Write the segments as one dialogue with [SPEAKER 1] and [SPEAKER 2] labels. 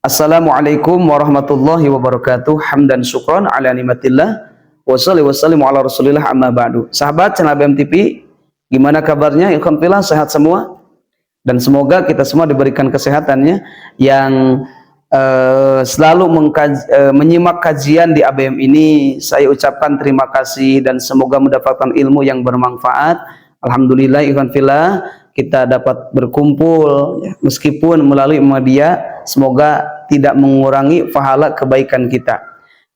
[SPEAKER 1] Assalamualaikum warahmatullahi wabarakatuh. Hamdan syukron ala nikmatillah. Wassalamu ala rasulillah amma ba'du. Sahabat channel BMTV, gimana kabarnya? Alhamdulillah sehat semua. Dan semoga kita semua diberikan kesehatannya yang selalu menyimak kajian di ABM ini. Saya ucapkan terima kasih dan semoga mendapatkan ilmu yang bermanfaat. Alhamdulillah, alhamdulillah kita dapat berkumpul meskipun melalui media, semoga tidak mengurangi pahala kebaikan kita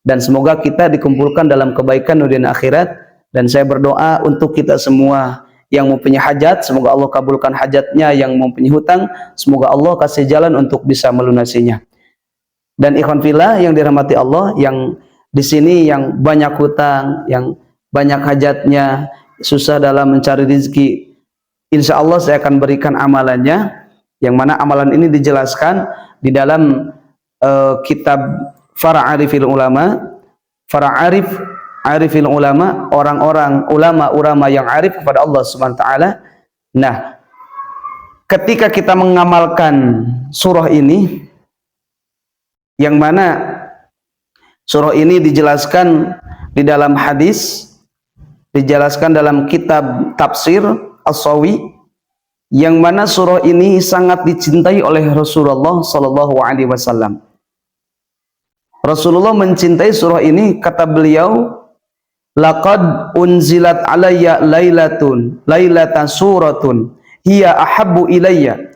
[SPEAKER 1] dan semoga kita dikumpulkan dalam kebaikan dunia dan akhirat. Dan saya berdoa untuk kita semua yang mempunyai hajat, semoga Allah kabulkan hajatnya. Yang mempunyai hutang, semoga Allah kasih jalan untuk bisa melunasinya. Dan ikhwan fillah yang dirahmati Allah, yang di sini yang banyak hutang, yang banyak hajatnya, susah dalam mencari rezeki, insya Allah saya akan berikan amalannya, yang mana amalan ini dijelaskan di dalam kitab Arifil Ulama, Arifil Ulama, orang-orang ulama yang arif kepada Allah Subhanahu wa taala. Nah, ketika kita mengamalkan surah ini, yang mana surah ini dijelaskan di dalam hadis, dijelaskan dalam kitab tafsir As-Sawi, yang mana surah ini sangat dicintai oleh Rasulullah Sallallahu Alaihi Wasallam. Rasulullah mencintai surah ini, kata beliau, laqad unzilat alayya lailatan suratun hiya ahabbu ilayya.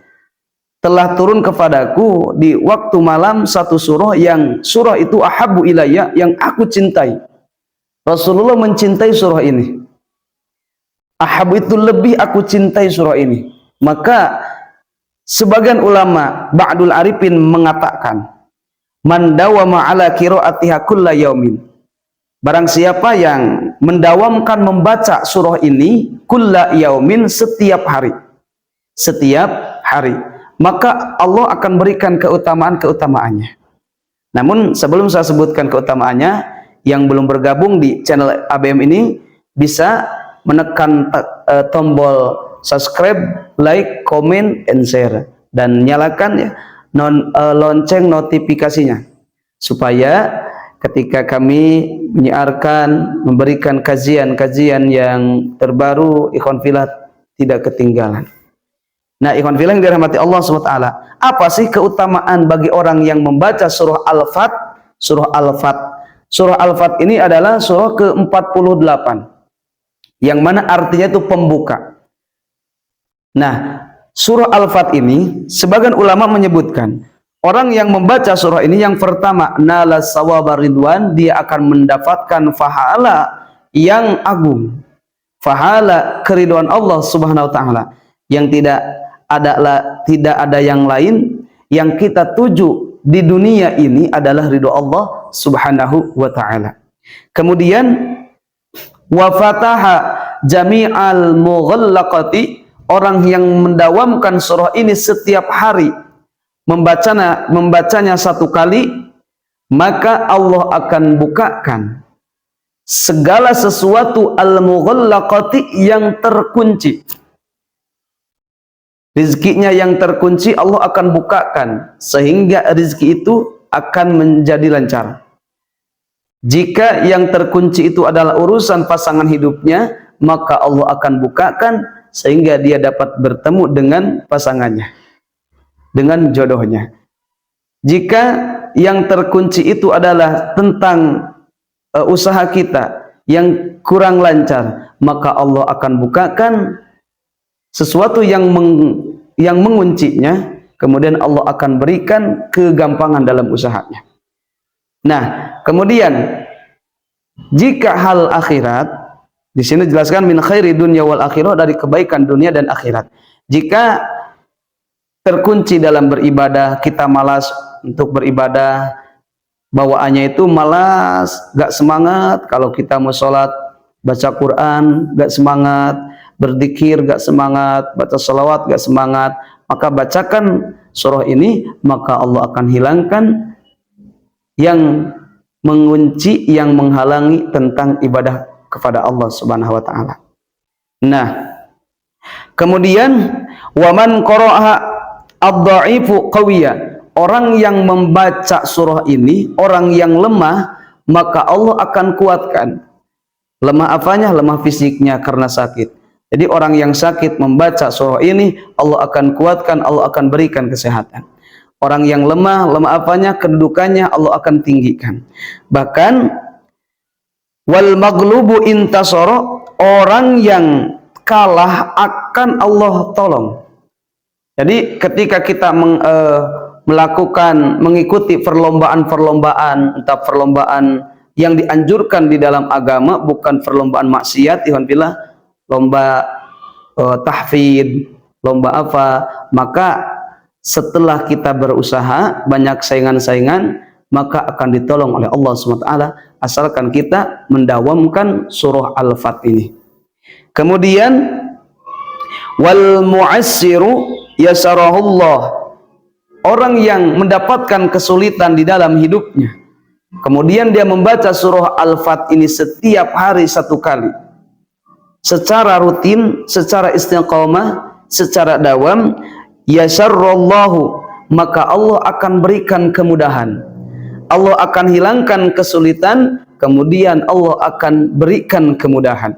[SPEAKER 1] Telah turun kepadaku di waktu malam satu surah yang surah itu ahabbu ilayya, yang aku cintai. Rasulullah mencintai surah ini. Ahab itu lebih aku cintai surah ini. Maka sebagian ulama ba'dul arifin mengatakan, man dawama ala qiraatiha kulla yaumin. Barang siapa yang mendawamkan membaca surah ini kulla yaumin, setiap hari. Setiap hari. Maka Allah akan berikan keutamaan-keutamaannya. Namun sebelum saya sebutkan keutamaannya, yang belum bergabung di channel ABM ini bisa menekan tombol subscribe, like, comment, and share, dan nyalakan ya lonceng notifikasinya, supaya ketika kami menyiarkan, memberikan kajian-kajian yang terbaru, ikhwan fillah tidak ketinggalan. Nah, ikhwan fillah yang dirahmati Allah SWT, apa sih keutamaan bagi orang yang membaca surah Al-Fat? Surah Al-Fat, surah Al-Fat ini adalah surah ke-48, yang mana artinya itu pembuka. Nah, surah Al-Fat ini sebagian ulama menyebutkan, orang yang membaca surah ini yang pertama, nala sawaba ridwan, dia akan mendapatkan pahala yang agung, pahala keridhaan Allah Subhanahu wa taala, yang tidak ada yang lain yang kita tuju di dunia ini adalah ridho Allah Subhanahu wa taala. Kemudian wa fataha jami'al mughallaqati, orang yang mendawamkan surah ini setiap hari, membacanya satu kali, maka Allah akan bukakan segala sesuatu al-mughallaqati, yang terkunci. Rizkinya yang terkunci Allah akan bukakan, sehingga rizki itu akan menjadi lancar. Jika yang terkunci itu adalah urusan pasangan hidupnya, maka Allah akan bukakan sehingga dia dapat bertemu dengan pasangannya, dengan jodohnya. Jika yang terkunci itu adalah tentang usaha kita yang kurang lancar, maka Allah akan bukakan sesuatu yang menguncinya, kemudian Allah akan berikan kegampangan dalam usahanya. Nah, kemudian jika hal akhirat, di sini dijelaskan min khairi dunya wal akhirah, dari kebaikan dunia dan akhirat. Jika terkunci dalam beribadah, kita malas untuk beribadah, bawaannya itu malas, gak semangat. Kalau kita mau sholat, baca Quran, gak semangat, berzikir gak semangat, baca salawat gak semangat, maka bacakan surah ini, maka Allah akan hilangkan yang mengunci, yang menghalangi tentang ibadah kepada Allah Subhanahu wa taala. Nah, kemudian waman qara'aha ad-dha'ifu qawiyya, orang yang membaca surah ini, orang yang lemah, maka Allah akan kuatkan. Lemah apanya? Lemah fisiknya karena sakit. Jadi orang yang sakit membaca surah ini, Allah akan kuatkan, Allah akan berikan kesehatan. Orang yang lemah, lemah apanya? Kedudukannya Allah akan tinggikan. Bahkan wal maghlubu intasara, orang yang kalah akan Allah tolong. Jadi ketika kita mengikuti perlombaan-perlombaan, entah perlombaan yang dianjurkan di dalam agama, bukan perlombaan maksiat, ikhwanillah, lomba tahfidz, lomba apa, maka setelah kita berusaha banyak saingan-saingan, maka akan ditolong oleh Allah SWT, asalkan kita mendawamkan surah Al-Fat ini. Kemudian wal mu'assiru yasarahullah, orang yang mendapatkan kesulitan di dalam hidupnya, kemudian dia membaca surah Al-Fat ini setiap hari 1 kali, secara rutin, secara istiqamah, secara dawam, yasarrallahu, maka Allah akan berikan kemudahan, Allah akan hilangkan kesulitan, kemudian Allah akan berikan kemudahan.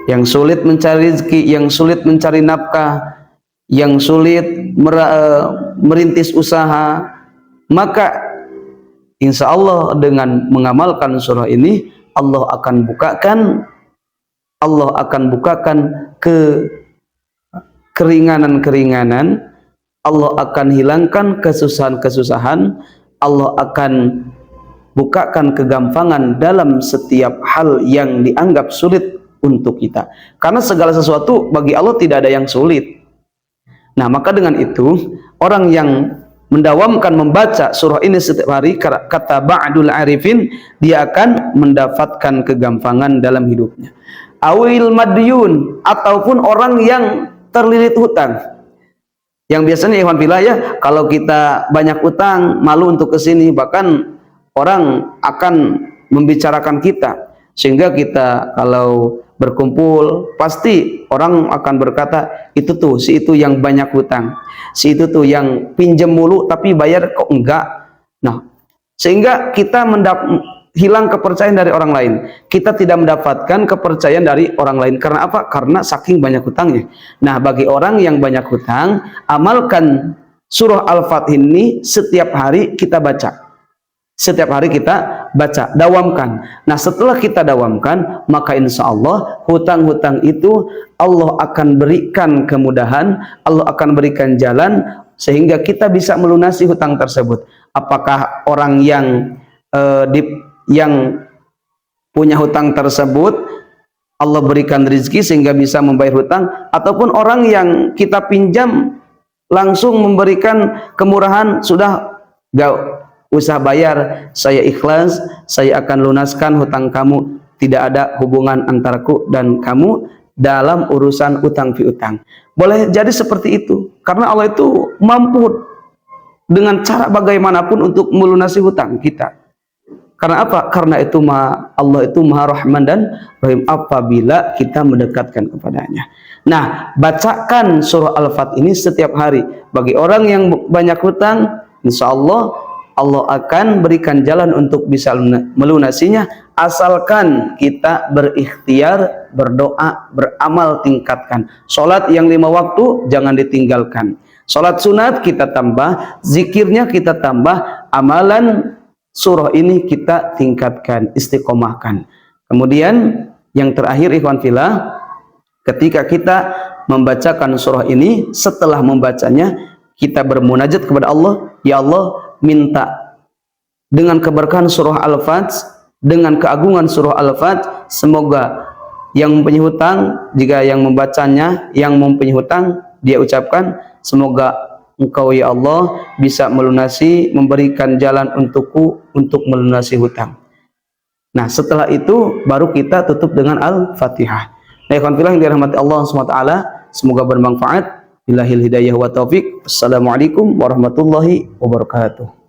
[SPEAKER 1] Yang sulit mencari rezeki, yang sulit mencari nafkah, yang sulit merintis usaha, maka insya Allah dengan mengamalkan surah ini, Allah akan bukakan keringanan-keringanan, Allah akan hilangkan kesusahan-kesusahan, Allah akan bukakan kegampangan dalam setiap hal yang dianggap sulit untuk kita. Karena segala sesuatu bagi Allah tidak ada yang sulit. Nah, maka dengan itu, orang yang mendawamkan membaca surah ini setiap hari, kata ba'dul arifin, dia akan mendapatkan kegampangan dalam hidupnya. Awil madyun, ataupun orang yang terlilit hutang. Yang biasanya ikhwan fillah ya, kalau kita banyak utang, malu untuk kesini, bahkan orang akan membicarakan kita, sehingga kita kalau berkumpul pasti orang akan berkata, itu tuh si itu yang banyak hutang, si itu tuh yang pinjam mulu tapi bayar kok enggak. Nah, sehingga kita hilang kepercayaan dari orang lain, kita tidak mendapatkan kepercayaan dari orang lain. Karena apa? Karena saking banyak hutangnya. Nah, bagi orang yang banyak hutang, amalkan surah Al-Fat ini setiap hari kita baca. Setiap hari kita baca, dawamkan. Nah, setelah kita dawamkan, maka insya Allah hutang-hutang itu Allah akan berikan kemudahan, Allah akan berikan jalan, sehingga kita bisa melunasi hutang tersebut. Apakah orang yang punya hutang tersebut Allah berikan rezeki sehingga bisa membayar hutang, ataupun orang yang kita pinjam langsung memberikan kemurahan, sudah gak usah bayar, saya ikhlas, saya akan lunaskan hutang kamu, tidak ada hubungan antaraku dan kamu dalam urusan utang piutang. Boleh jadi seperti itu, karena Allah itu mampu dengan cara bagaimanapun untuk melunasi hutang kita. Karena apa? Karena itu Allah itu Maha Rahman dan Rahim apabila kita mendekatkan kepadanya. Nah, bacakan surah Al-Fat ini setiap hari. Bagi orang yang banyak hutang, insya Allah Allah akan berikan jalan untuk bisa melunasinya, asalkan kita berikhtiar, berdoa, beramal, tingkatkan. Sholat yang 5 waktu jangan ditinggalkan. Sholat sunat kita tambah, zikirnya kita tambah, amalan surah ini kita tingkatkan, istiqomahkan. Kemudian yang terakhir ikhwan fillah, ketika kita membacakan surah ini, setelah membacanya kita bermunajat kepada Allah, ya Allah, minta dengan keberkahan surah Al-Fat, dengan keagungan surah Al-Fat, semoga yang mempunyai hutang, jika yang membacanya yang mempunyai hutang, dia ucapkan, semoga Engkau ya Allah bisa melunasi, memberikan jalan untukku untuk melunasi hutang. Nah, setelah itu baru kita tutup dengan Al-Fatihah. Nah, ikhwan fillah yang dirahmati Allah SWT, semoga bermanfaat. Billahil hidayah wa taufik. Assalamualaikum warahmatullahi wabarakatuh.